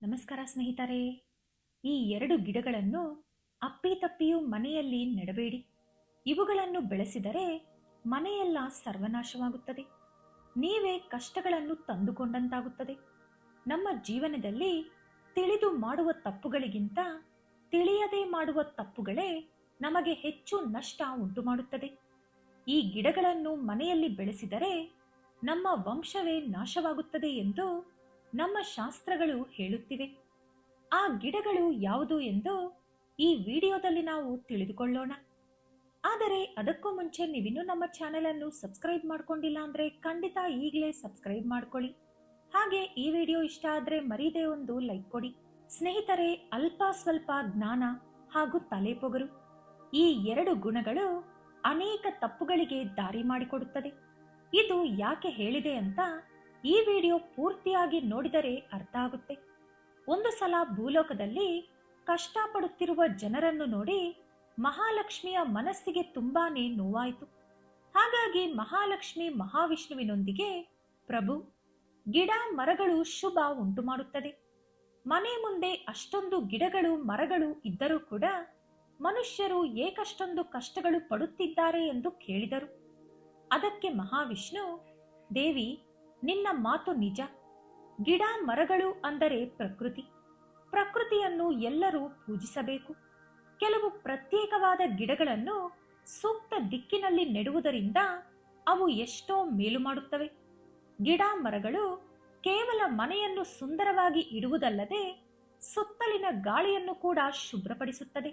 ನಮಸ್ಕಾರ ಸ್ನೇಹಿತರೆ. ಈ ಎರಡು ಗಿಡಗಳನ್ನು ಅಪ್ಪಿತಪ್ಪಿಯೂ ಮನೆಯಲ್ಲಿ ನೆಡಬೇಡಿ. ಇವುಗಳನ್ನು ಬೆಳೆಸಿದರೆ ಮನೆಯೆಲ್ಲ ಸರ್ವನಾಶವಾಗುತ್ತದೆ. ನೀವೇ ಕಷ್ಟಗಳನ್ನು ತಂದುಕೊಂಡಂತಾಗುತ್ತದೆ. ನಮ್ಮ ಜೀವನದಲ್ಲಿ ತಿಳಿದು ಮಾಡುವ ತಪ್ಪುಗಳಿಗಿಂತ ತಿಳಿಯದೆ ಮಾಡುವ ತಪ್ಪುಗಳೇ ನಮಗೆ ಹೆಚ್ಚು ನಷ್ಟ ಉಂಟು ಮಾಡುತ್ತದೆ. ಈ ಗಿಡಗಳನ್ನು ಮನೆಯಲ್ಲಿ ಬೆಳೆಸಿದರೆ ನಮ್ಮ ವಂಶವೇ ನಾಶವಾಗುತ್ತದೆ ಎಂದು ನಮ್ಮ ಶಾಸ್ತ್ರಗಳು ಹೇಳುತ್ತಿವೆ. ಆ ಗಿಡಗಳು ಯಾವುದು ಎಂದು ಈ ವಿಡಿಯೋದಲ್ಲಿ ನಾವು ತಿಳಿದುಕೊಳ್ಳೋಣ. ಆದರೆ ಅದಕ್ಕೂ ಮುಂಚೆ ನೀವಿನ್ನೂ ನಮ್ಮ ಚಾನೆಲ್ ಅನ್ನು ಸಬ್ಸ್ಕ್ರೈಬ್ ಮಾಡ್ಕೊಂಡಿಲ್ಲ ಅಂದ್ರೆ ಖಂಡಿತ ಈಗಲೇ ಸಬ್ಸ್ಕ್ರೈಬ್ ಮಾಡ್ಕೊಳ್ಳಿ. ಹಾಗೆ ಈ ವಿಡಿಯೋ ಇಷ್ಟ ಆದ್ರೆ ಮರೀದೆ ಒಂದು ಲೈಕ್ ಕೊಡಿ. ಸ್ನೇಹಿತರೆ, ಅಲ್ಪ ಸ್ವಲ್ಪ ಜ್ಞಾನ ಹಾಗೂ ತಲೆಪೊಗರು, ಈ ಎರಡು ಗುಣಗಳು ಅನೇಕ ತಪ್ಪುಗಳಿಗೆ ದಾರಿ ಮಾಡಿಕೊಡುತ್ತದೆ. ಇದು ಯಾಕೆ ಹೇಳಿದೆ ಅಂತ ಈ ವಿಡಿಯೋ ಪೂರ್ತಿಯಾಗಿ ನೋಡಿದರೆ ಅರ್ಥ ಆಗುತ್ತೆ. ಒಂದು ಸಲ ಭೂಲೋಕದಲ್ಲಿ ಕಷ್ಟಪಡುತ್ತಿರುವ ಜನರನ್ನು ನೋಡಿ ಮಹಾಲಕ್ಷ್ಮಿಯ ಮನಸ್ಸಿಗೆ ತುಂಬಾನೇ ನೋವಾಯಿತು. ಹಾಗಾಗಿ ಮಹಾಲಕ್ಷ್ಮಿ ಮಹಾವಿಷ್ಣುವಿನೊಂದಿಗೆ, ಪ್ರಭು, ಗಿಡ ಮರಗಳು ಶುಭ ಉಂಟು ಮಾಡುತ್ತದೆ. ಮನೆ ಮುಂದೆ ಅಷ್ಟೊಂದು ಗಿಡಗಳು ಮರಗಳು ಇದ್ದರೂ ಕೂಡ ಮನುಷ್ಯರು ಏಕಷ್ಟೊಂದು ಕಷ್ಟಗಳು ಪಡುತ್ತಿದ್ದಾರೆ ಎಂದು ಕೇಳಿದರು. ಅದಕ್ಕೆ ಮಹಾವಿಷ್ಣು, ದೇವಿ, ನಿನ್ನ ಮಾತು ನಿಜ. ಗಿಡ ಮರಗಳು ಅಂದರೆ ಪ್ರಕೃತಿ. ಪ್ರಕೃತಿಯನ್ನು ಎಲ್ಲರೂ ಪೂಜಿಸಬೇಕು. ಕೆಲವು ಪ್ರತ್ಯೇಕವಾದ ಗಿಡಗಳನ್ನು ಸೂಕ್ತ ದಿಕ್ಕಿನಲ್ಲಿ ನೆಡುವುದರಿಂದ ಅವು ಎಷ್ಟೋ ಮೇಲು ಮಾಡುತ್ತವೆ. ಗಿಡ ಮರಗಳು ಕೇವಲ ಮನೆಯನ್ನು ಸುಂದರವಾಗಿ ಇಡುವುದಲ್ಲದೆ ಸುತ್ತಲಿನ ಗಾಳಿಯನ್ನು ಕೂಡ ಶುಭ್ರಪಡಿಸುತ್ತದೆ.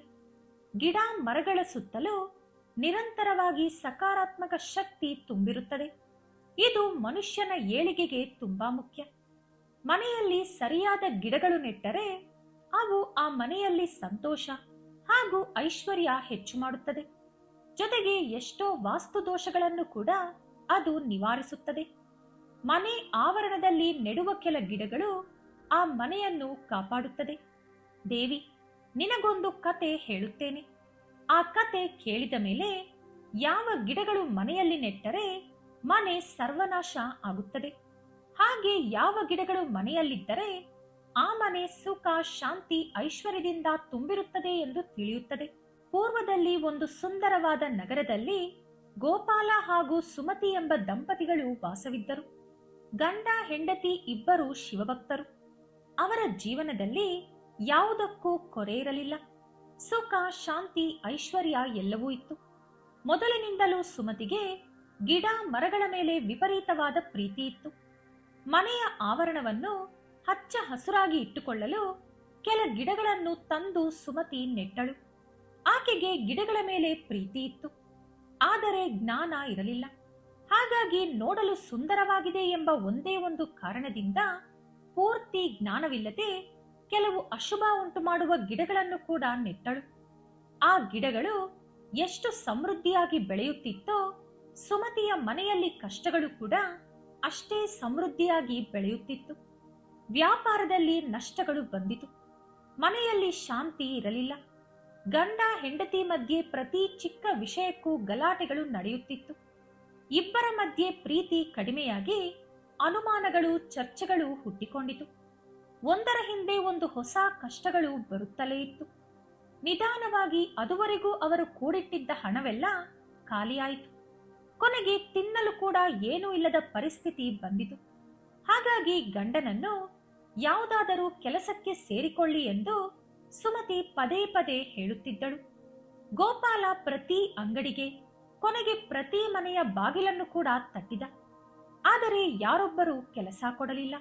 ಗಿಡ ಮರಗಳ ಸುತ್ತಲೂ ನಿರಂತರವಾಗಿ ಸಕಾರಾತ್ಮಕ ಶಕ್ತಿ ತುಂಬಿರುತ್ತದೆ. ಇದು ಮನುಷ್ಯನ ಏಳಿಗೆಗೆ ತುಂಬಾ ಮುಖ್ಯ. ಮನೆಯಲ್ಲಿ ಸರಿಯಾದ ಗಿಡಗಳು ನೆಟ್ಟರೆ ಅವು ಆ ಮನೆಯಲ್ಲಿ ಸಂತೋಷ ಹಾಗೂ ಐಶ್ವರ್ಯ ಹೆಚ್ಚು ಮಾಡುತ್ತದೆ. ಜೊತೆಗೆ ಎಷ್ಟೋ ವಾಸ್ತು ದೋಷಗಳನ್ನು ಕೂಡ ಅದು ನಿವಾರಿಸುತ್ತದೆ. ಮನೆ ಆವರಣದಲ್ಲಿ ನೆಡುವ ಕೆಲ ಗಿಡಗಳು ಆ ಮನೆಯನ್ನು ಕಾಪಾಡುತ್ತದೆ. ದೇವಿ, ನಿನಗೊಂದು ಕತೆ ಹೇಳುತ್ತೇನೆ. ಆ ಕತೆ ಕೇಳಿದ ಮೇಲೆ ಯಾವ ಗಿಡಗಳು ಮನೆಯಲ್ಲಿ ನೆಟ್ಟರೆ ಮನೆ ಸರ್ವನಾಶ ಆಗುತ್ತದೆ, ಹಾಗೆ ಯಾವ ಗಿಡಗಳು ಮನೆಯಲ್ಲಿದ್ದರೆ ಆ ಮನೆ ಸುಖ ಶಾಂತಿ ಐಶ್ವರ್ಯದಿಂದ ತುಂಬಿರುತ್ತದೆ ಎಂದು ತಿಳಿಯುತ್ತದೆ. ಪೂರ್ವದಲ್ಲಿ ಒಂದು ಸುಂದರವಾದ ನಗರದಲ್ಲಿ ಗೋಪಾಲ ಹಾಗೂ ಸುಮತಿ ಎಂಬ ದಂಪತಿಗಳು ವಾಸವಿದ್ದರು. ಗಂಡ ಹೆಂಡತಿ ಇಬ್ಬರು ಶಿವಭಕ್ತರು. ಅವರ ಜೀವನದಲ್ಲಿ ಯಾವುದಕ್ಕೂ ಕೊರೆ ಇರಲಿಲ್ಲ. ಸುಖ ಶಾಂತಿ ಐಶ್ವರ್ಯ ಎಲ್ಲವೂ ಇತ್ತು. ಮೊದಲಿನಿಂದಲೂ ಸುಮತಿಗೆ ಗಿಡ ಮರಗಳ ಮೇಲೆ ವಿಪರೀತವಾದ ಪ್ರೀತಿ ಇತ್ತು. ಮನೆಯ ಆವರಣವನ್ನು ಹಚ್ಚ ಹಸುರಾಗಿ ಇಟ್ಟುಕೊಳ್ಳಲು ಕೆಲ ಗಿಡಗಳನ್ನು ತಂದು ಸುಮತಿ ನೆಟ್ಟಳು. ಆಕೆಗೆ ಗಿಡಗಳ ಮೇಲೆ ಪ್ರೀತಿ ಇತ್ತು, ಆದರೆ ಜ್ಞಾನ ಇರಲಿಲ್ಲ. ಹಾಗಾಗಿ ನೋಡಲು ಸುಂದರವಾಗಿದೆ ಎಂಬ ಒಂದೇ ಒಂದು ಕಾರಣದಿಂದ ಪೂರ್ತಿ ಜ್ಞಾನವಿಲ್ಲದೆ ಕೆಲವು ಅಶುಭ ಉಂಟು ಮಾಡುವ ಗಿಡಗಳನ್ನು ಕೂಡ ನೆಟ್ಟಳು. ಆ ಗಿಡಗಳು ಎಷ್ಟು ಸಮೃದ್ಧಿಯಾಗಿ ಬೆಳೆಯುತ್ತಿತ್ತೋ ಸುಮತಿಯ ಮನೆಯಲ್ಲಿ ಕಷ್ಟಗಳು ಕೂಡ ಅಷ್ಟೇ ಸಮೃದ್ಧಿಯಾಗಿ ಬೆಳೆಯುತ್ತಿತ್ತು. ವ್ಯಾಪಾರದಲ್ಲಿ ನಷ್ಟಗಳು ಬಂದಿತು. ಮನೆಯಲ್ಲಿ ಶಾಂತಿ ಇರಲಿಲ್ಲ. ಗಂಡ ಹೆಂಡತಿ ಮಧ್ಯೆ ಪ್ರತಿ ಚಿಕ್ಕ ವಿಷಯಕ್ಕೂ ಗಲಾಟೆಗಳು ನಡೆಯುತ್ತಿತ್ತು. ಇಬ್ಬರ ಮಧ್ಯೆ ಪ್ರೀತಿ ಕಡಿಮೆಯಾಗಿ ಅನುಮಾನಗಳು ಚರ್ಚೆಗಳು ಹುಟ್ಟಿಕೊಂಡಿತು. ಒಂದರ ಹಿಂದೆ ಒಂದು ಹೊಸ ಕಷ್ಟಗಳು ಬರುತ್ತಲೇ ಇತ್ತು. ನಿಧಾನವಾಗಿ ಅದುವರೆಗೂ ಅವರು ಕೂಡಿಟ್ಟಿದ್ದ ಹಣವೆಲ್ಲ ಖಾಲಿಯಾಯಿತು. ಕೊನೆಗೆ ತಿನ್ನಲು ಕೂಡ ಏನೂ ಇಲ್ಲದ ಪರಿಸ್ಥಿತಿ ಬಂದಿತು. ಹಾಗಾಗಿ ಗಂಡನನ್ನು ಯಾವುದಾದರೂ ಕೆಲಸಕ್ಕೆ ಸೇರಿಕೊಳ್ಳಿ ಎಂದು ಸುಮತಿ ಪದೇ ಪದೇ ಹೇಳುತ್ತಿದ್ದಳು. ಗೋಪಾಲ ಪ್ರತಿ ಅಂಗಡಿಗೆ, ಕೊನೆಗೆ ಪ್ರತಿ ಮನೆಯ ಬಾಗಿಲನ್ನು ಕೂಡ ತಟ್ಟಿದ. ಆದರೆ ಯಾರೊಬ್ಬರೂ ಕೆಲಸ ಕೊಡಲಿಲ್ಲ.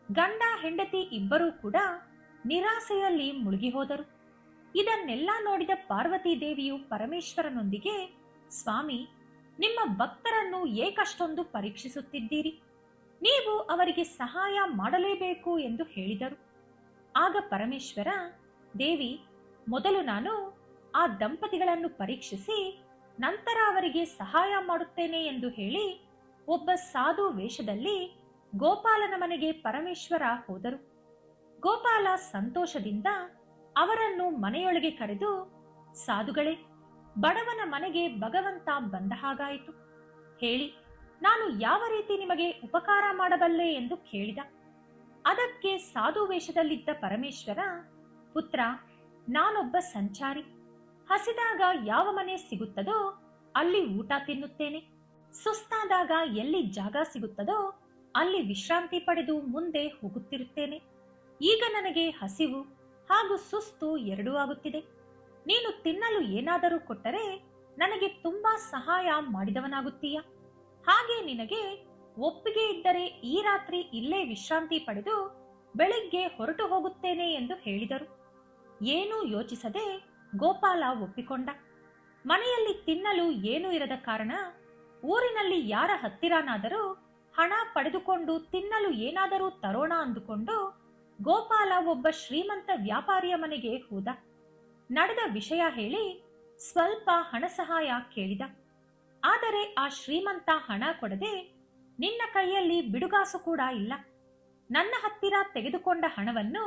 ಗಂಡ ಹೆಂಡತಿ ಇಬ್ಬರೂ ಕೂಡ ನಿರಾಸೆಯಲ್ಲಿ ಮುಳುಗಿ ಹೋದರು. ಇದನ್ನೆಲ್ಲ ನೋಡಿದ ಪಾರ್ವತಿ ದೇವಿಯು ಪರಮೇಶ್ವರನೊಂದಿಗೆ, ಸ್ವಾಮಿ, ನಿಮ್ಮ ಭಕ್ತರನ್ನು ಏಕಷ್ಟೊಂದು ಪರೀಕ್ಷಿಸುತ್ತಿದ್ದೀರಿ, ನೀವು ಅವರಿಗೆ ಸಹಾಯ ಮಾಡಲೇಬೇಕು ಎಂದು ಹೇಳಿದರು. ಆಗ ಪರಮೇಶ್ವರ, ದೇವಿ, ಮೊದಲು ನಾನು ಆ ದಂಪತಿಗಳನ್ನು ಪರೀಕ್ಷಿಸಿ ನಂತರ ಅವರಿಗೆ ಸಹಾಯ ಮಾಡುತ್ತೇನೆ ಎಂದು ಹೇಳಿ ಒಬ್ಬ ಸಾಧು ವೇಷದಲ್ಲಿ ಗೋಪಾಲನ ಮನೆಗೆ ಪರಮೇಶ್ವರ ಹೋದರು. ಗೋಪಾಲ ಸಂತೋಷದಿಂದ ಅವರನ್ನು ಮನೆಯೊಳಗೆ ಕರೆದು, ಸಾಧುಗಳೇ, ಬಡವನ ಮನೆಗೆ ಭಗವಂತ ಬಂದ ಹಾಗಾಯಿತು. ಹೇಳಿ, ನಾನು ಯಾವ ರೀತಿ ನಿಮಗೆ ಉಪಕಾರ ಮಾಡಬಲ್ಲೆ ಎಂದು ಕೇಳಿದ. ಅದಕ್ಕೆ ಸಾಧು ವೇಷದಲ್ಲಿದ್ದ ಪರಮೇಶ್ವರ, ಪುತ್ರ, ನಾನೊಬ್ಬ ಸಂಚಾರಿ. ಹಸಿದಾಗ ಯಾವ ಮನೆ ಸಿಗುತ್ತದೋ ಅಲ್ಲಿ ಊಟ ತಿನ್ನುತ್ತೇನೆ. ಸುಸ್ತಾದಾಗ ಎಲ್ಲಿ ಜಾಗ ಸಿಗುತ್ತದೋ ಅಲ್ಲಿ ವಿಶ್ರಾಂತಿ ಪಡೆದು ಮುಂದೆ ಹೋಗುತ್ತಿರುತ್ತೇನೆ. ಈಗ ನನಗೆ ಹಸಿವು ಹಾಗೂ ಸುಸ್ತು ಎರಡೂ ಆಗುತ್ತಿದೆ. ನೀನು ತಿನ್ನಲು ಏನಾದರೂ ಕೊಟ್ಟರೆ ನನಗೆ ತುಂಬಾ ಸಹಾಯ ಮಾಡಿದವನಾಗುತ್ತೀಯ. ಹಾಗೆ ನಿನಗೆ ಒಪ್ಪಿಗೆ ಇದ್ದರೆ ಈ ರಾತ್ರಿ ಇಲ್ಲೇ ವಿಶ್ರಾಂತಿ ಪಡೆದು ಬೆಳಿಗ್ಗೆ ಹೊರಟು ಹೋಗುತ್ತೇನೆ ಎಂದು ಹೇಳಿದರು. ಏನೂ ಯೋಚಿಸದೆ ಗೋಪಾಲ ಒಪ್ಪಿಕೊಂಡ. ಮನೆಯಲ್ಲಿ ತಿನ್ನಲು ಏನೂ ಇರದ ಕಾರಣ ಊರಿನಲ್ಲಿ ಯಾರ ಹತ್ತಿರನಾದರೂ ಹಣ ಪಡೆದುಕೊಂಡು ತಿನ್ನಲು ಏನಾದರೂ ತರೋಣ ಅಂದುಕೊಂಡು ಗೋಪಾಲ ಒಬ್ಬ ಶ್ರೀಮಂತ ವ್ಯಾಪಾರಿಯ ಮನೆಗೆ ಹೋದ. ನಡೆದ ವಿಷಯ ಹೇಳಿ ಸ್ವಲ್ಪ ಹಣ ಸಹಾಯ ಕೇಳಿದ. ಆದರೆ ಆ ಶ್ರೀಮಂತ ಹಣ ಕೊಡದೆ, ನಿನ್ನ ಕೈಯಲ್ಲಿ ಬಿಡುಗಾಸು ಕೂಡ ಇಲ್ಲ, ನನ್ನ ಹತ್ತಿರ ತೆಗೆದುಕೊಂಡ ಹಣವನ್ನು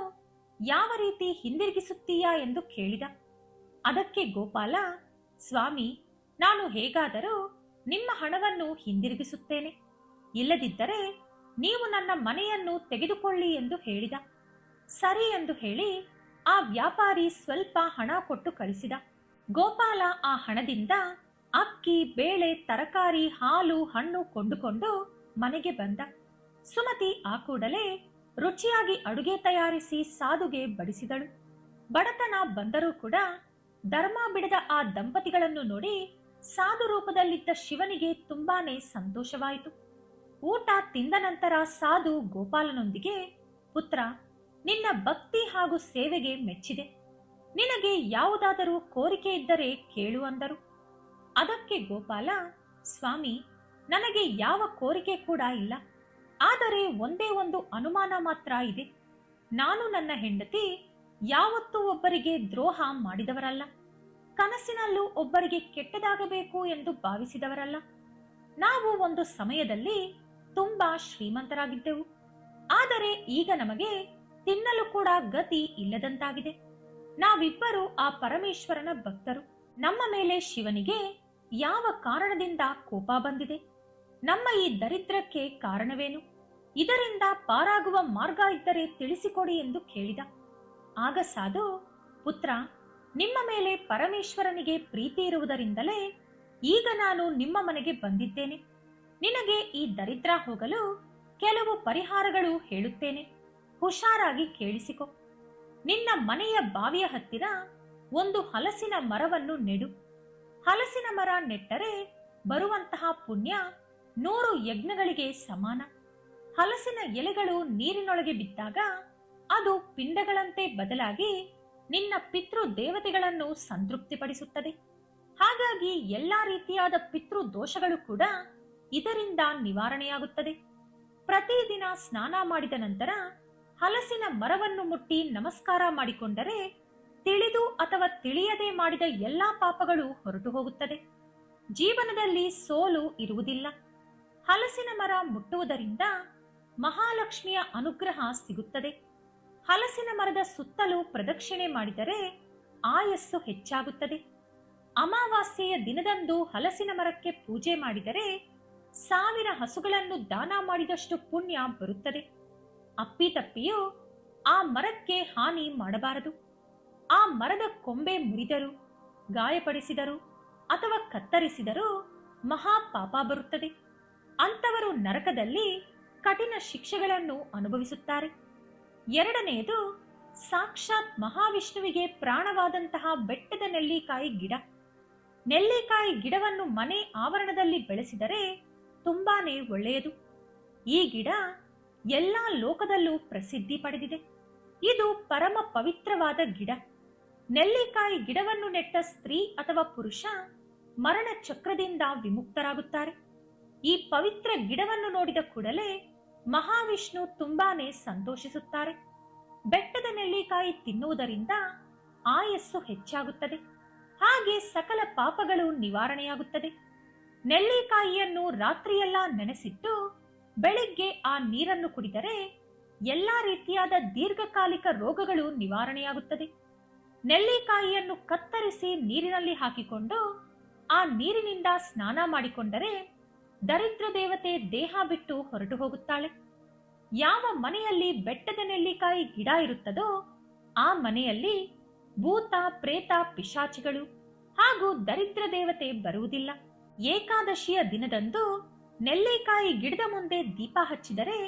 ಯಾವ ರೀತಿ ಹಿಂದಿರುಗಿಸುತ್ತೀಯಾ ಎಂದು ಕೇಳಿದ. ಅದಕ್ಕೆ ಗೋಪಾಲ, ಸ್ವಾಮಿ, ನಾನು ಹೇಗಾದರೂ ನಿಮ್ಮ ಹಣವನ್ನು ಹಿಂದಿರುಗಿಸುತ್ತೇನೆ, ಇಲ್ಲದಿದ್ದರೆ ನೀವು ನನ್ನ ಮನೆಯನ್ನು ತೆಗೆದುಕೊಳ್ಳಿ ಎಂದು ಹೇಳಿದ. ಸರಿ ಎಂದು ಹೇಳಿ ಆ ವ್ಯಾಪಾರಿ ಸ್ವಲ್ಪ ಹಣ ಕೊಟ್ಟು ಕಳಿಸಿದ. ಗೋಪಾಲ ಆ ಹಣದಿಂದ ಅಕ್ಕಿ, ಬೇಳೆ, ತರಕಾರಿ, ಹಾಲು, ಹಣ್ಣು ಕೊಂಡುಕೊಂಡು ಮನೆಗೆ ಬಂದ. ಸುಮತಿ ಆ ಕೂಡಲೇ ರುಚಿಯಾಗಿ ಅಡುಗೆ ತಯಾರಿಸಿ ಸಾಧುಗೆ ಬಡಿಸಿದಳು. ಬಡತನ ಬಂದರೂ ಕೂಡ ಧರ್ಮ ಬಿಡದ ಆ ದಂಪತಿಗಳನ್ನು ನೋಡಿ ಸಾಧು ರೂಪದಲ್ಲಿದ್ದ ಶಿವನಿಗೆ ತುಂಬಾನೇ ಸಂತೋಷವಾಯಿತು. ಊಟ ತಿಂದ ನಂತರ ಸಾಧು ಗೋಪಾಲನೊಂದಿಗೆ, ಪುತ್ರ, ನಿನ್ನ ಭಕ್ತಿ ಹಾಗೂ ಸೇವೆಗೆ ಮೆಚ್ಚಿದೆ. ನಿನಗೆ ಯಾವುದಾದರೂ ಕೋರಿಕೆ ಇದ್ದರೆ ಕೇಳು ಅಂದರು. ಅದಕ್ಕೆ ಗೋಪಾಲ, ಸ್ವಾಮಿ, ನನಗೆ ಯಾವ ಕೋರಿಕೆ ಕೂಡ ಇಲ್ಲ. ಆದರೆ ಒಂದೇ ಒಂದು ಅನುಮಾನ ಮಾತ್ರ ಇದೆ. ನಾನು ನನ್ನ ಹೆಂಡತಿ ಯಾವತ್ತೂ ಒಬ್ಬರಿಗೆ ದ್ರೋಹ ಮಾಡಿದವರಲ್ಲ, ಕನಸಿನಲ್ಲೂ ಒಬ್ಬರಿಗೆ ಕೆಟ್ಟದಾಗಬೇಕು ಎಂದು ಭಾವಿಸಿದವರಲ್ಲ. ನಾವು ಒಂದು ಸಮಯದಲ್ಲಿ ತುಂಬಾ ಶ್ರೀಮಂತರಾಗಿದ್ದೆವು. ಆದರೆ ಈಗ ನಮಗೆ ತಿನ್ನಲು ಕೂಡ ಗತಿ ಇಲ್ಲದಂತಾಗಿದೆ. ನಾವಿಬ್ಬರು ಆ ಪರಮೇಶ್ವರನ ಭಕ್ತರು. ನಮ್ಮ ಮೇಲೆ ಶಿವನಿಗೆ ಯಾವ ಕಾರಣದಿಂದ ಕೋಪ ಬಂದಿದೆ? ನಮ್ಮ ಈ ದರಿದ್ರಕ್ಕೆ ಕಾರಣವೇನು? ಇದರಿಂದ ಪಾರಾಗುವ ಮಾರ್ಗ ಇದ್ದರೆ ತಿಳಿಸಿಕೊಡಿ ಎಂದು ಕೇಳಿದ. ಆಗ ಸಾಧು, ಪುತ್ರ, ನಿಮ್ಮ ಮೇಲೆ ಪರಮೇಶ್ವರನಿಗೆ ಪ್ರೀತಿ ಇರುವುದರಿಂದಲೇ ಈಗ ನಾನು ನಿಮ್ಮ ಮನೆಗೆ ಬಂದಿದ್ದೇನೆ. ನಿನಗೆ ಈ ದರಿದ್ರ ಹೋಗಲು ಕೆಲವು ಪರಿಹಾರಗಳು ಹೇಳುತ್ತೇನೆ, ಹುಷಾರಾಗಿ ಕೇಳಿಸಿಕೊ. ನಿನ್ನ ಮನೆಯ ಬಾವಿಯ ಹತ್ತಿರ ಒಂದು ಹಲಸಿನ ಮರವನ್ನು ನೆಡು. ಹಲಸಿನ ಮರ ನೆಟ್ಟರೆ ಬರುವಂತಹ ಪುಣ್ಯ 100 ಯಜ್ಞಗಳಿಗೆ ಸಮಾನ. ಹಲಸಿನ ಎಲೆಗಳು ನೀರಿನೊಳಗೆ ಬಿದ್ದಾಗ ಅದು ಪಿಂಡಗಳಂತೆ ಬದಲಾಗಿ ನಿನ್ನ ಪಿತೃ ದೇವತೆಗಳನ್ನು ಸಂತೃಪ್ತಿಪಡಿಸುತ್ತದೆ. ಹಾಗಾಗಿ ಎಲ್ಲಾ ರೀತಿಯಾದ ಪಿತೃ ದೋಷಗಳು ಕೂಡ ಇದರಿಂದ ನಿವಾರಣೆಯಾಗುತ್ತದೆ. ಪ್ರತಿದಿನ ಸ್ನಾನ ಮಾಡಿದ ನಂತರ ಹಲಸಿನ ಮರವನ್ನು ಮುಟ್ಟಿ ನಮಸ್ಕಾರ ಮಾಡಿಕೊಂಡರೆ ತಿಳಿದು ಅಥವಾ ತಿಳಿಯದೆ ಮಾಡಿದ ಎಲ್ಲಾ ಪಾಪಗಳು ಹೊರಟು ಹೋಗುತ್ತದೆ. ಜೀವನದಲ್ಲಿ ಸೋಲು ಇರುವುದಿಲ್ಲ. ಹಲಸಿನ ಮರ ಮುಟ್ಟುವುದರಿಂದ ಮಹಾಲಕ್ಷ್ಮಿಯ ಅನುಗ್ರಹ ಸಿಗುತ್ತದೆ. ಹಲಸಿನ ಮರದ ಸುತ್ತಲೂ ಪ್ರದಕ್ಷಿಣೆ ಮಾಡಿದರೆ ಆಯಸ್ಸು ಹೆಚ್ಚಾಗುತ್ತದೆ. ಅಮಾವಾಸ್ಯೆಯ ದಿನದಂದು ಹಲಸಿನ ಮರಕ್ಕೆ ಪೂಜೆ ಮಾಡಿದರೆ 1000 ಹಸುಗಳನ್ನು ದಾನ ಮಾಡಿದಷ್ಟು ಪುಣ್ಯ ಬರುತ್ತದೆ. ಅಪ್ಪಿತಪ್ಪಿಯೂ ಆ ಮರಕ್ಕೆ ಹಾನಿ ಮಾಡಬಾರದು. ಆ ಮರದ ಕೊಂಬೆ ಮುರಿದರು, ಗಾಯಪಡಿಸಿದರು ಅಥವಾ ಕತ್ತರಿಸಿದರೂ ಮಹಾಪಾಪ ಬರುತ್ತದೆ. ಅಂತವರು ನರಕದಲ್ಲಿ ಕಠಿಣ ಶಿಕ್ಷೆಗಳನ್ನು ಅನುಭವಿಸುತ್ತಾರೆ. ಎರಡನೆಯದು, ಸಾಕ್ಷಾತ್ ಮಹಾವಿಷ್ಣುವಿಗೆ ಪ್ರಾಣವಾದಂತಹ ಬೆಟ್ಟದ ನೆಲ್ಲಿಕಾಯಿ ಗಿಡ. ನೆಲ್ಲಿಕಾಯಿ ಗಿಡವನ್ನು ಮನೆ ಆವರಣದಲ್ಲಿ ಬೆಳೆಸಿದರೆ ತುಂಬಾನೇ ಒಳ್ಳೆಯದು. ಈ ಗಿಡ ಎಲ್ಲಾ ಲೋಕದಲ್ಲೂ ಪ್ರಸಿದ್ಧಿ ಪಡೆದಿದೆ. ಇದು ಪರಮ ಪವಿತ್ರವಾದ ಗಿಡ. ನೆಲ್ಲಿಕಾಯಿ ಗಿಡವನ್ನು ನೆಟ್ಟ ಸ್ತ್ರೀ ಅಥವಾ ಪುರುಷ ಮರಣ ಚಕ್ರದಿಂದ ವಿಮುಕ್ತರಾಗುತ್ತಾರೆ. ಈ ಪವಿತ್ರ ಗಿಡವನ್ನು ನೋಡಿದ ಕೂಡಲೇ ಮಹಾವಿಷ್ಣು ತುಂಬಾನೇ ಸಂತೋಷಿಸುತ್ತಾರೆ. ಬೆಟ್ಟದ ನೆಲ್ಲಿಕಾಯಿ ತಿನ್ನುವುದರಿಂದ ಆಯಸ್ಸು ಹೆಚ್ಚಾಗುತ್ತದೆ. ಹಾಗೆ ಸಕಲ ಪಾಪಗಳು ನಿವಾರಣೆಯಾಗುತ್ತದೆ. ನೆಲ್ಲಿಕಾಯಿಯನ್ನು ರಾತ್ರಿಯೆಲ್ಲ ನೆನೆಸಿಟ್ಟು ಬೆಳಿಗ್ಗೆ ಆ ನೀರನ್ನು ಕುಡಿದರೆ ಎಲ್ಲಾ ರೀತಿಯಾದ ದೀರ್ಘಕಾಲಿಕ ರೋಗಗಳು ನಿವಾರಣೆಯಾಗುತ್ತದೆ. ನೆಲ್ಲಿಕಾಯಿಯನ್ನು ಕತ್ತರಿಸಿ ನೀರಿನಲ್ಲಿ ಹಾಕಿಕೊಂಡು ಆ ನೀರಿನಿಂದ ಸ್ನಾನ ಮಾಡಿಕೊಂಡರೆ ದರಿದ್ರ ದೇವತೆ ದೇಹ ಬಿಟ್ಟು ಹೊರಟು ಹೋಗುತ್ತಾಳೆ. ಯಾವ ಮನೆಯಲ್ಲಿ ಬೆಟ್ಟದ ನೆಲ್ಲಿಕಾಯಿ ಗಿಡ ಇರುತ್ತದೋ ಆ ಮನೆಯಲ್ಲಿ ಭೂತ ಪ್ರೇತ ಪಿಶಾಚಿಗಳು ಹಾಗೂ ದರಿದ್ರ ದೇವತೆ ಬರುವುದಿಲ್ಲ. ಏಕಾದಶಿಯ ದಿನದಂದು ನೆಲ್ಲಿಕಾಯಿ ಗಿಡದ ಮುಂದೆ ದೀಪ ಹಚ್ಚಿದರೆ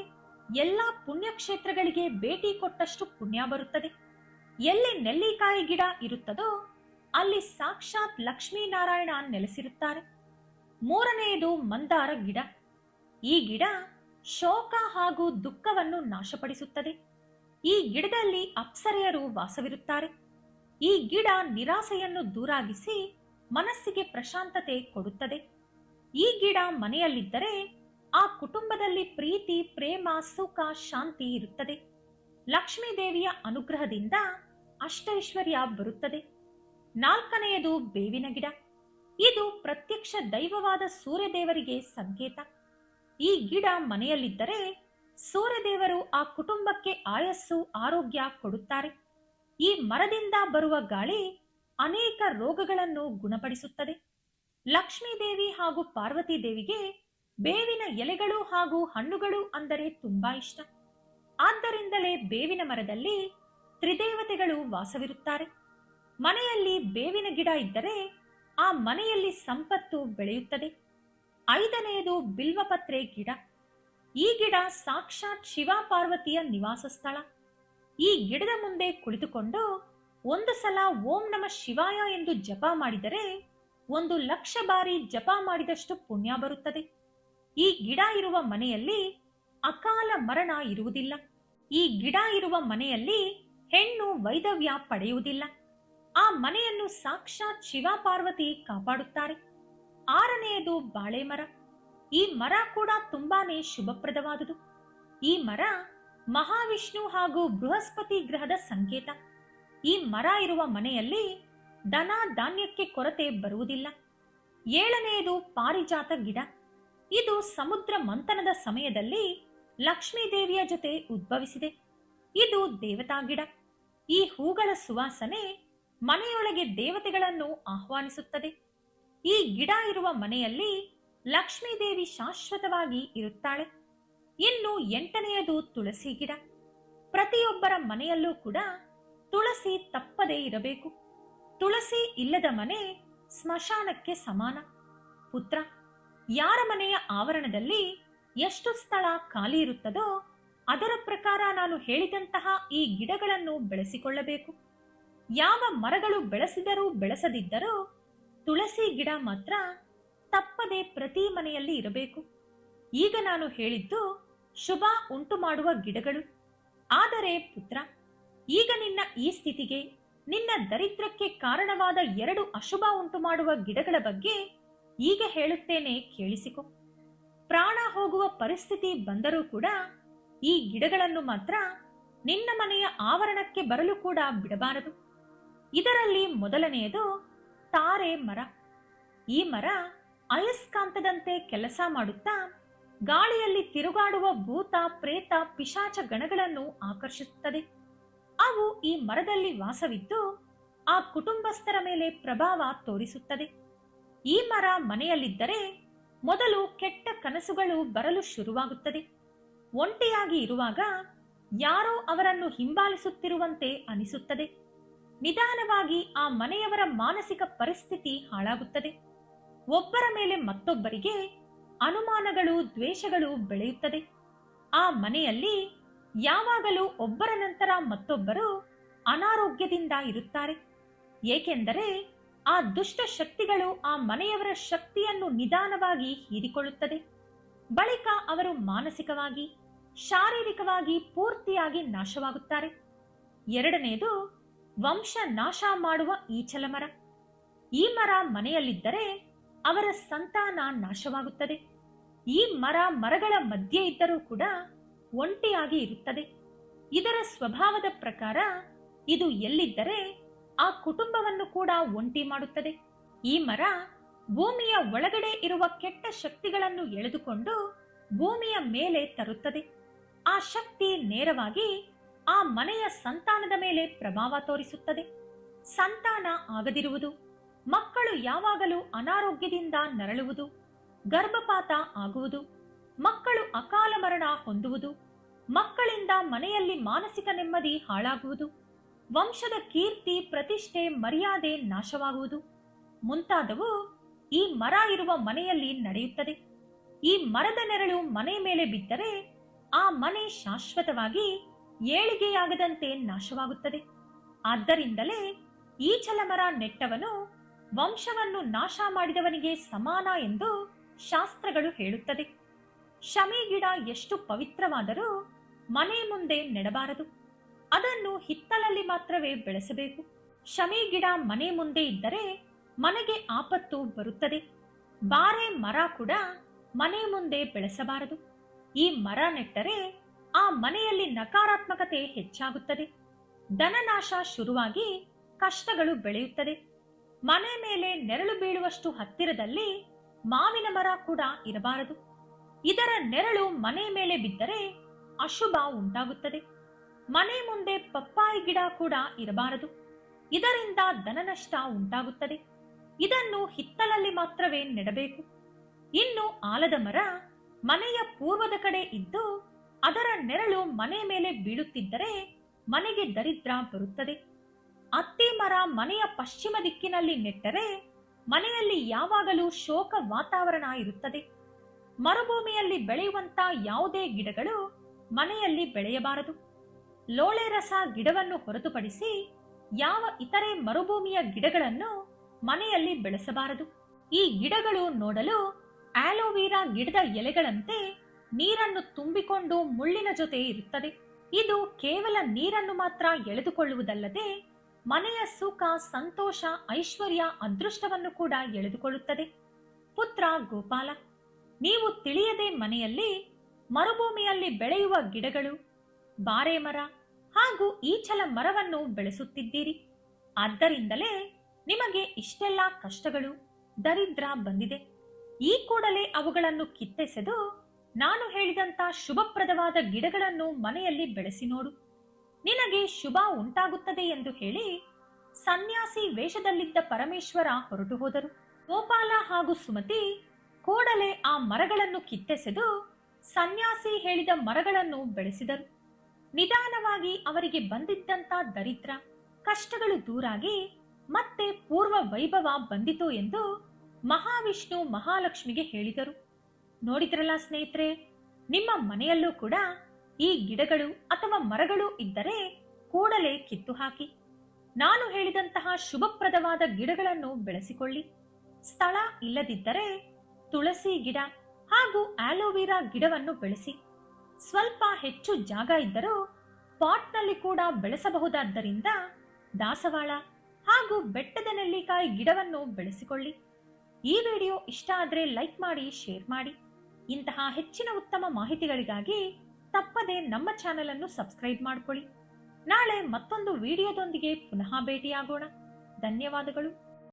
ಎಲ್ಲಾ ಪುಣ್ಯಕ್ಷೇತ್ರಗಳಿಗೆ ಭೇಟಿ ಕೊಟ್ಟಷ್ಟು ಪುಣ್ಯ ಬರುತ್ತದೆ. ಎಲ್ಲಿ ನೆಲ್ಲಿಕಾಯಿ ಗಿಡ ಇರುತ್ತದೋ ಅಲ್ಲಿ ಸಾಕ್ಷಾತ್ ಲಕ್ಷ್ಮೀನಾರಾಯಣ ನೆಲೆಸಿರುತ್ತಾರೆ. ಮೂರನೆಯದು ಮಂದಾರ ಗಿಡ. ಈ ಗಿಡ ಶೋಕ ಹಾಗೂ ದುಃಖವನ್ನು ನಾಶಪಡಿಸುತ್ತದೆ. ಈ ಗಿಡದಲ್ಲಿ ಅಪ್ಸರೆಯರು ವಾಸವಿರುತ್ತಾರೆ. ಈ ಗಿಡ ನಿರಾಸೆಯನ್ನು ದೂರಾಗಿಸಿ ಮನಸ್ಸಿಗೆ ಪ್ರಶಾಂತತೆ ಕೊಡುತ್ತದೆ. ಈ ಗಿಡ ಮನೆಯಲ್ಲಿದ್ದರೆ ಆ ಕುಟುಂಬದಲ್ಲಿ ಪ್ರೀತಿ, ಪ್ರೇಮ, ಸುಖ, ಶಾಂತಿ ಇರುತ್ತದೆ. ಲಕ್ಷ್ಮೀ ದೇವಿಯ ಅನುಗ್ರಹದಿಂದ ಅಷ್ಟೈಶ್ವರ್ಯ ಬರುತ್ತದೆ. ನಾಲ್ಕನೆಯದು ಬೇವಿನ ಗಿಡ. ಇದು ಪ್ರತ್ಯಕ್ಷ ದೈವವಾದ ಸೂರ್ಯದೇವರಿಗೆ ಸಂಕೇತ. ಈ ಗಿಡ ಮನೆಯಲ್ಲಿದ್ದರೆ ಸೂರ್ಯದೇವರು ಆ ಕುಟುಂಬಕ್ಕೆ ಆಯಸ್ಸು, ಆರೋಗ್ಯ ಕೊಡುತ್ತಾರೆ. ಈ ಮರದಿಂದ ಬರುವ ಗಾಳಿ ಅನೇಕ ರೋಗಗಳನ್ನು ಗುಣಪಡಿಸುತ್ತದೆ. ಲಕ್ಷ್ಮೀ ದೇವಿ ಹಾಗೂ ಪಾರ್ವತಿ ದೇವಿಗೆ ಬೇವಿನ ಎಲೆಗಳು ಹಾಗೂ ಹಣ್ಣುಗಳು ಅಂದರೆ ತುಂಬಾ ಇಷ್ಟ. ಆದ್ದರಿಂದಲೇ ಬೇವಿನ ಮರದಲ್ಲಿ ತ್ರಿದೇವತೆಗಳು ವಾಸವಿರುತ್ತಾರೆ. ಮನೆಯಲ್ಲಿ ಬೇವಿನ ಗಿಡ ಇದ್ದರೆ ಆ ಮನೆಯಲ್ಲಿ ಸಂಪತ್ತು ಬೆಳೆಯುತ್ತದೆ. ಐದನೆಯದು ಬಿಲ್ವಪತ್ರೆ ಗಿಡ. ಈ ಗಿಡ ಸಾಕ್ಷಾತ್ ಶಿವ ಪಾರ್ವತಿಯ ನಿವಾಸ ಸ್ಥಳ. ಈ ಗಿಡದ ಮುಂದೆ ಕುಳಿತುಕೊಂಡು ಒಂದು ಸಲ ಓಂ ನಮಃ ಶಿವಾಯ ಎಂದು ಜಪ ಮಾಡಿದರೆ 1,00,000 ಬಾರಿ ಜಪ ಮಾಡಿದಷ್ಟು ಪುಣ್ಯ ಬರುತ್ತದೆ. ಈ ಗಿಡ ಇರುವ ಮನೆಯಲ್ಲಿ ಅಕಾಲ ಮರಣ ಇರುವುದಿಲ್ಲ. ಈ ಗಿಡ ಇರುವ ಮನೆಯಲ್ಲಿ ಹೆಣ್ಣು ವೈಧವ್ಯ ಪಡೆಯುವುದಿಲ್ಲ. ಆ ಮನೆಯನ್ನು ಸಾಕ್ಷಾತ್ ಶಿವ ಪಾರ್ವತಿ ಕಾಪಾಡುತ್ತಾರೆ. ಆರನೆಯದು ಬಾಳೆ ಮರ. ಈ ಮರ ಕೂಡ ತುಂಬಾನೇ ಶುಭಪ್ರದವಾದುದು. ಈ ಮರ ಮಹಾವಿಷ್ಣು ಹಾಗೂ ಬೃಹಸ್ಪತಿ ಗ್ರಹದ ಸಂಕೇತ. ಈ ಮರ ಇರುವ ಮನೆಯಲ್ಲಿ ಧನ ಧಾನ್ಯಕ್ಕೆ ಕೊರತೆ ಬರುವುದಿಲ್ಲ. ಏಳನೆಯದು ಪಾರಿಜಾತ ಗಿಡ. ಇದು ಸಮುದ್ರ ಮಂಥನದ ಸಮಯದಲ್ಲಿ ಲಕ್ಷ್ಮೀ ದೇವಿಯ ಜೊತೆ ಉದ್ಭವಿಸಿದೆ. ಇದು ದೇವತಾ ಗಿಡ. ಈ ಹೂಗಳ ಸುವಾಸನೆ ಮನೆಯೊಳಗೆ ದೇವತೆಗಳನ್ನು ಆಹ್ವಾನಿಸುತ್ತದೆ. ಈ ಗಿಡ ಇರುವ ಮನೆಯಲ್ಲಿ ಲಕ್ಷ್ಮೀ ದೇವಿ ಶಾಶ್ವತವಾಗಿ ಇರುತ್ತಾಳೆ. ಇನ್ನು ಎಂಟನೆಯದು ತುಳಸಿ ಗಿಡ. ಪ್ರತಿಯೊಬ್ಬರ ಮನೆಯಲ್ಲೂ ಕೂಡ ತುಳಸಿ ತಪ್ಪದೇ ಇರಬೇಕು. ತುಳಸಿ ಇಲ್ಲದ ಮನೆ ಸ್ಮಶಾನಕ್ಕೆ ಸಮಾನ. ಪುತ್ರ, ಯಾರ ಮನೆಯ ಆವರಣದಲ್ಲಿ ಎಷ್ಟು ಸ್ಥಳ ಖಾಲಿ ಇರುತ್ತದೋ ಅದರ ಪ್ರಕಾರ ನಾನು ಹೇಳಿದಂತಹ ಈ ಗಿಡಗಳನ್ನು ಬೆಳೆಸಿಕೊಳ್ಳಬೇಕು. ಯಾವ ಮರಗಳು ಬೆಳೆಸಿದರೂ ಬೆಳೆಸದಿದ್ದರೂ ತುಳಸಿ ಗಿಡ ಮಾತ್ರ ತಪ್ಪದೆ ಪ್ರತಿ ಮನೆಯಲ್ಲಿ ಇರಬೇಕು. ಈಗ ನಾನು ಹೇಳಿದ್ದು ಶುಭ ಉಂಟು ಮಾಡುವ ಗಿಡಗಳು. ಆದರೆ ಪುತ್ರ, ಈಗ ನಿನ್ನ ಈ ಸ್ಥಿತಿಗೆ, ನಿನ್ನ ದರಿದ್ರಕ್ಕೆ ಕಾರಣವಾದ 2 ಅಶುಭ ಉಂಟು ಮಾಡುವ ಗಿಡಗಳ ಬಗ್ಗೆ ಈಗ ಹೇಳುತ್ತೇನೆ, ಕೇಳಿಸಿಕೊ. ಪ್ರಾಣ ಹೋಗುವ ಪರಿಸ್ಥಿತಿ ಬಂದರೂ ಕೂಡ ಈ ಗಿಡಗಳನ್ನು ಮಾತ್ರ ನಿನ್ನ ಮನೆಯ ಆವರಣಕ್ಕೆ ಬರಲು ಕೂಡ ಬಿಡಬಾರದು. ಇದರಲ್ಲಿ ಮೊದಲನೆಯದು ತಾರೆ ಮರ. ಈ ಮರ ಅಯಸ್ಕಾಂತದಂತೆ ಕೆಲಸ ಮಾಡುತ್ತಾ ಗಾಳಿಯಲ್ಲಿ ತಿರುಗಾಡುವ ಭೂತ ಪ್ರೇತ ಪಿಶಾಚ ಗಣಗಳನ್ನು ಆಕರ್ಷಿಸುತ್ತದೆ. ಅವು ಈ ಮರದಲ್ಲಿ ವಾಸವಿದ್ದು ಆ ಕುಟುಂಬಸ್ಥರ ಮೇಲೆ ಪ್ರಭಾವ ತೋರಿಸುತ್ತದೆ. ಈ ಮರ ಮನೆಯಲ್ಲಿದ್ದರೆ ಮೊದಲು ಕೆಟ್ಟ ಕನಸುಗಳು ಬರಲು ಶುರುವಾಗುತ್ತದೆ. ಒಂಟಿಯಾಗಿ ಇರುವಾಗ ಯಾರೋ ಅವರನ್ನು ಹಿಂಬಾಲಿಸುತ್ತಿರುವಂತೆ ಅನಿಸುತ್ತದೆ. ನಿಧಾನವಾಗಿ ಆ ಮನೆಯವರ ಮಾನಸಿಕ ಪರಿಸ್ಥಿತಿ ಹಾಳಾಗುತ್ತದೆ. ಒಬ್ಬರ ಮೇಲೆ ಮತ್ತೊಬ್ಬರಿಗೆ ಅನುಮಾನಗಳು, ದ್ವೇಷಗಳು ಬೆಳೆಯುತ್ತದೆ. ಆ ಮನೆಯಲ್ಲಿ ಯಾವಾಗಲೂ ಒಬ್ಬರ ನಂತರ ಮತ್ತೊಬ್ಬರು ಅನಾರೋಗ್ಯದಿಂದ ಇರುತ್ತಾರೆ. ಏಕೆಂದರೆ ಆ ದುಷ್ಟ ಶಕ್ತಿಗಳು ಆ ಮನೆಯವರ ಶಕ್ತಿಯನ್ನು ನಿಧಾನವಾಗಿ ಹೀರಿಕೊಳ್ಳುತ್ತದೆ. ಬಳಿಕ ಅವರು ಮಾನಸಿಕವಾಗಿ, ಶಾರೀರಿಕವಾಗಿ ಪೂರ್ತಿಯಾಗಿ ನಾಶವಾಗುತ್ತಾರೆ. ಎರಡನೆಯದು ವಂಶ ನಾಶ ಮಾಡುವ ಈಚಲ ಮರ. ಈ ಮರ ಮನೆಯಲ್ಲಿದ್ದರೆ ಅವರ ಸಂತಾನ ನಾಶವಾಗುತ್ತದೆ. ಈ ಮರಗಳ ಮಧ್ಯೆ ಇದ್ದರೂ ಕೂಡ ಒಂಟಿಯಾಗಿ ಇರುತ್ತದೆ. ಇದರ ಸ್ವಭಾವದ ಪ್ರಕಾರ ಇದು ಎಲ್ಲಿದ್ದರೆ ಆ ಕುಟುಂಬವನ್ನು ಕೂಡ ಒಂಟಿ ಮಾಡುತ್ತದೆ. ಈ ಮರ ಭೂಮಿಯ ಒಳಗಡೆ ಇರುವ ಕೆಟ್ಟ ಶಕ್ತಿಗಳನ್ನು ಎಳೆದುಕೊಂಡು ಭೂಮಿಯ ಮೇಲೆ ತರುತ್ತದೆ. ಆ ಶಕ್ತಿ ನೇರವಾಗಿ ಆ ಮನೆಯ ಸಂತಾನದ ಮೇಲೆ ಪ್ರಭಾವ ತೋರಿಸುತ್ತದೆ. ಸಂತಾನ ಆಗದಿರುವುದು, ಮಕ್ಕಳು ಯಾವಾಗಲೂ ಅನಾರೋಗ್ಯದಿಂದ ನರಳುವುದು, ಗರ್ಭಪಾತ ಆಗುವುದು, ಮಕ್ಕಳು ಅಕಾಲ ಮರಣ ಹೊಂದುವುದು, ಮಕ್ಕಳಿಂದ ಮನೆಯಲ್ಲಿ ಮಾನಸಿಕ ನೆಮ್ಮದಿ ಹಾಳಾಗುವುದು, ವಂಶದ ಕೀರ್ತಿ, ಪ್ರತಿಷ್ಠೆ, ಮರ್ಯಾದೆ ನಾಶವಾಗುವುದು ಮುಂತಾದವು ಈ ಮರ ಇರುವ ಮನೆಯಲ್ಲಿ ನಡೆಯುತ್ತದೆ. ಈ ಮರದ ನೆರಳು ಮನೆ ಮೇಲೆ ಬಿದ್ದರೆ ಆ ಮನೆ ಶಾಶ್ವತವಾಗಿ ಏಳಿಗೆಯಾಗದಂತೆ ನಾಶವಾಗುತ್ತದೆ. ಆದ್ದರಿಂದಲೇ ಈಚಲ ಮರ ನೆಟ್ಟವನು ವಂಶವನ್ನು ನಾಶ ಮಾಡಿದವನಿಗೆ ಸಮಾನ ಎಂದು ಶಾಸ್ತ್ರಗಳು ಹೇಳುತ್ತದೆ. ಶಮಿ ಗಿಡ ಎಷ್ಟು ಪವಿತ್ರವಾದರೂ ಮನೆ ಮುಂದೆ ನೆಡಬಾರದು. ಅದನ್ನು ಹಿತ್ತಲಲ್ಲಿ ಮಾತ್ರವೇ ಬೆಳೆಸಬೇಕು. ಶಮಿ ಗಿಡ ಮನೆ ಮುಂದೆ ಇದ್ದರೆ ಮನೆಗೆ ಆಪತ್ತು ಬರುತ್ತದೆ. ಬಾರೆ ಮರ ಕೂಡ ಮನೆ ಮುಂದೆ ಬೆಳೆಸಬಾರದು. ಈ ಮರ ನೆಟ್ಟರೆ ಆ ಮನೆಯಲ್ಲಿ ನಕಾರಾತ್ಮಕತೆ ಹೆಚ್ಚಾಗುತ್ತದೆ. ಧನನಾಶ ಶುರುವಾಗಿ ಕಷ್ಟಗಳು ಬೆಳೆಯುತ್ತದೆ. ಮನೆ ಮೇಲೆ ನೆರಳು ಬೀಳುವಷ್ಟು ಹತ್ತಿರದಲ್ಲಿ ಮಾವಿನ ಮರ ಕೂಡ ಇರಬಾರದು. ಇದರ ನೆರಳು ಮನೆ ಮೇಲೆ ಬಿದ್ದರೆ ಅಶುಭ ಉಂಟಾಗುತ್ತದೆ. ಮನೆ ಮುಂದೆ ಪಪ್ಪಾಯಿ ಗಿಡ ಕೂಡ ಇರಬಾರದು. ಇದರಿಂದ ಧನನಷ್ಟ ಉಂಟಾಗುತ್ತದೆ. ಇದನ್ನು ಹಿತ್ತಲಲ್ಲಿ ಮಾತ್ರವೇ ನೆಡಬೇಕು. ಇನ್ನು ಆಲದ ಮರ ಮನೆಯ ಪೂರ್ವದ ಕಡೆ ಇದ್ದು ಅದರ ನೆರಳು ಮನೆ ಮೇಲೆ ಬೀಳುತ್ತಿದ್ದರೆ ಮನೆಗೆ ದರಿದ್ರ ಬರುತ್ತದೆ. ಅತ್ತಿ ಮರ ಮನೆಯ ಪಶ್ಚಿಮ ದಿಕ್ಕಿನಲ್ಲಿ ನೆಟ್ಟರೆ ಮನೆಯಲ್ಲಿ ಯಾವಾಗಲೂ ಶೋಕ ವಾತಾವರಣ ಇರುತ್ತದೆ. ಮರುಭೂಮಿಯಲ್ಲಿ ಬೆಳೆಯುವಂತ ಯಾವುದೇ ಗಿಡಗಳು ಮನೆಯಲ್ಲಿ ಬೆಳೆಯಬಾರದು. ಲೋಳೆ ರಸ ಗಿಡವನ್ನು ಹೊರತುಪಡಿಸಿ ಯಾವ ಇತರೆ ಮರುಭೂಮಿಯ ಗಿಡಗಳನ್ನು ಮನೆಯಲ್ಲಿ ಬೆಳೆಸಬಾರದು. ಈ ಗಿಡಗಳು ನೋಡಲು ಆಲೋವೆರಾ ಗಿಡದ ಎಲೆಗಳಂತೆ ನೀರನ್ನು ತುಂಬಿಕೊಂಡು ಮುಳ್ಳಿನ ಜೊತೆ ಇರುತ್ತದೆ. ಇದು ಕೇವಲ ನೀರನ್ನು ಮಾತ್ರ ಎಳೆದುಕೊಳ್ಳುವುದಲ್ಲದೆ ಮನೆಯ ಸುಖ, ಸಂತೋಷ, ಐಶ್ವರ್ಯ, ಅದೃಷ್ಟವನ್ನು ಕೂಡ ಎಳೆದುಕೊಳ್ಳುತ್ತದೆ. ಪುತ್ರ ಗೋಪಾಲ, ನೀವು ತಿಳಿಯದೆ ಮನೆಯಲ್ಲಿ ಮರುಭೂಮಿಯಲ್ಲಿ ಬೆಳೆಯುವ ಗಿಡಗಳು, ಬಾರೆ ಮರ ಹಾಗೂ ಈಚಲ ಮರವನ್ನು ಬೆಳೆಸುತ್ತಿದ್ದೀರಿ. ಆದ್ದರಿಂದಲೇ ನಿಮಗೆ ಇಷ್ಟೆಲ್ಲ ಕಷ್ಟಗಳು, ದರಿದ್ರ ಬಂದಿದೆ. ಈ ಕೂಡಲೇ ಅವುಗಳನ್ನು ಕಿತ್ತೆಸೆದು ನಾನು ಹೇಳಿದಂತ ಶುಭಪ್ರದವಾದ ಗಿಡಗಳನ್ನು ಮನೆಯಲ್ಲಿ ಬೆಳೆಸಿ ನೋಡು, ನಿನಗೆ ಶುಭ ಉಂಟಾಗುತ್ತದೆ ಎಂದು ಹೇಳಿ ಸನ್ಯಾಸಿ ವೇಷದಲ್ಲಿದ್ದ ಪರಮೇಶ್ವರ ಹೊರಟು ಹೋದರು. ಗೋಪಾಲ ಹಾಗೂ ಸುಮತಿ ಕೂಡಲೇ ಆ ಮರಗಳನ್ನು ಕಿತ್ತೆಸೆದು ಸನ್ಯಾಸಿ ಹೇಳಿದ ಮರಗಳನ್ನು ಬೆಳೆಸಿದರು. ನಿಧಾನವಾಗಿ ಅವರಿಗೆ ಬಂದಿದ್ದಂತ ದರಿದ್ರ, ಕಷ್ಟಗಳು ದೂರಾಗಿ ಮತ್ತೆ ಪೂರ್ವ ವೈಭವ ಬಂದಿತು ಎಂದು ಮಹಾವಿಷ್ಣು ಮಹಾಲಕ್ಷ್ಮಿಗೆ ಹೇಳಿದರು. ನೋಡಿದ್ರಲ್ಲ ಸ್ನೇಹಿತರೆ, ನಿಮ್ಮ ಮನೆಯಲ್ಲೂ ಕೂಡ ಈ ಗಿಡಗಳು ಅಥವಾ ಮರಗಳು ಇದ್ದರೆ ಕೂಡಲೇ ಕಿತ್ತು ಹಾಕಿ. ನಾನು ಹೇಳಿದಂತಹ ಶುಭಪ್ರದವಾದ ಗಿಡಗಳನ್ನು ಬೆಳೆಸಿಕೊಳ್ಳಿ. ಸ್ಥಳ ಇಲ್ಲದಿದ್ದರೆ ತುಳಸಿ ಗಿಡ ಹಾಗೂ ಆಲೋವೆರಾ ಗಿಡವನ್ನು ಬೆಳೆಸಿ. ಸ್ವಲ್ಪ ಹೆಚ್ಚು ಜಾಗ ಇದ್ದರೂ ಪಾಟ್ನಲ್ಲಿ ಕೂಡ ಬೆಳೆಸಬಹುದಾದ್ದರಿಂದ ದಾಸವಾಳ ಹಾಗೂ ಬೆಟ್ಟದ ನೆಲ್ಲಿಕಾಯಿ ಗಿಡವನ್ನು ಬೆಳೆಸಿಕೊಳ್ಳಿ. ಈ ವಿಡಿಯೋ ಇಷ್ಟ ಆದರೆ ಲೈಕ್ ಮಾಡಿ, ಶೇರ್ ಮಾಡಿ. ಇಂತಹ ಹೆಚ್ಚಿನ ಉತ್ತಮ ಮಾಹಿತಿಗಳಿಗಾಗಿ ತಪ್ಪದೆ ನಮ್ಮ ಚಾನೆಲ್ ಅನ್ನು ಸಬ್ಸ್ಕ್ರೈಬ್ ಮಾಡಿಕೊಳ್ಳಿ. ನಾಳೆ ಮತ್ತೊಂದು ವಿಡಿಯೋದೊಂದಿಗೆ ಪುನಃ ಭೇಟಿಯಾಗೋಣ. ಧನ್ಯವಾದಗಳು.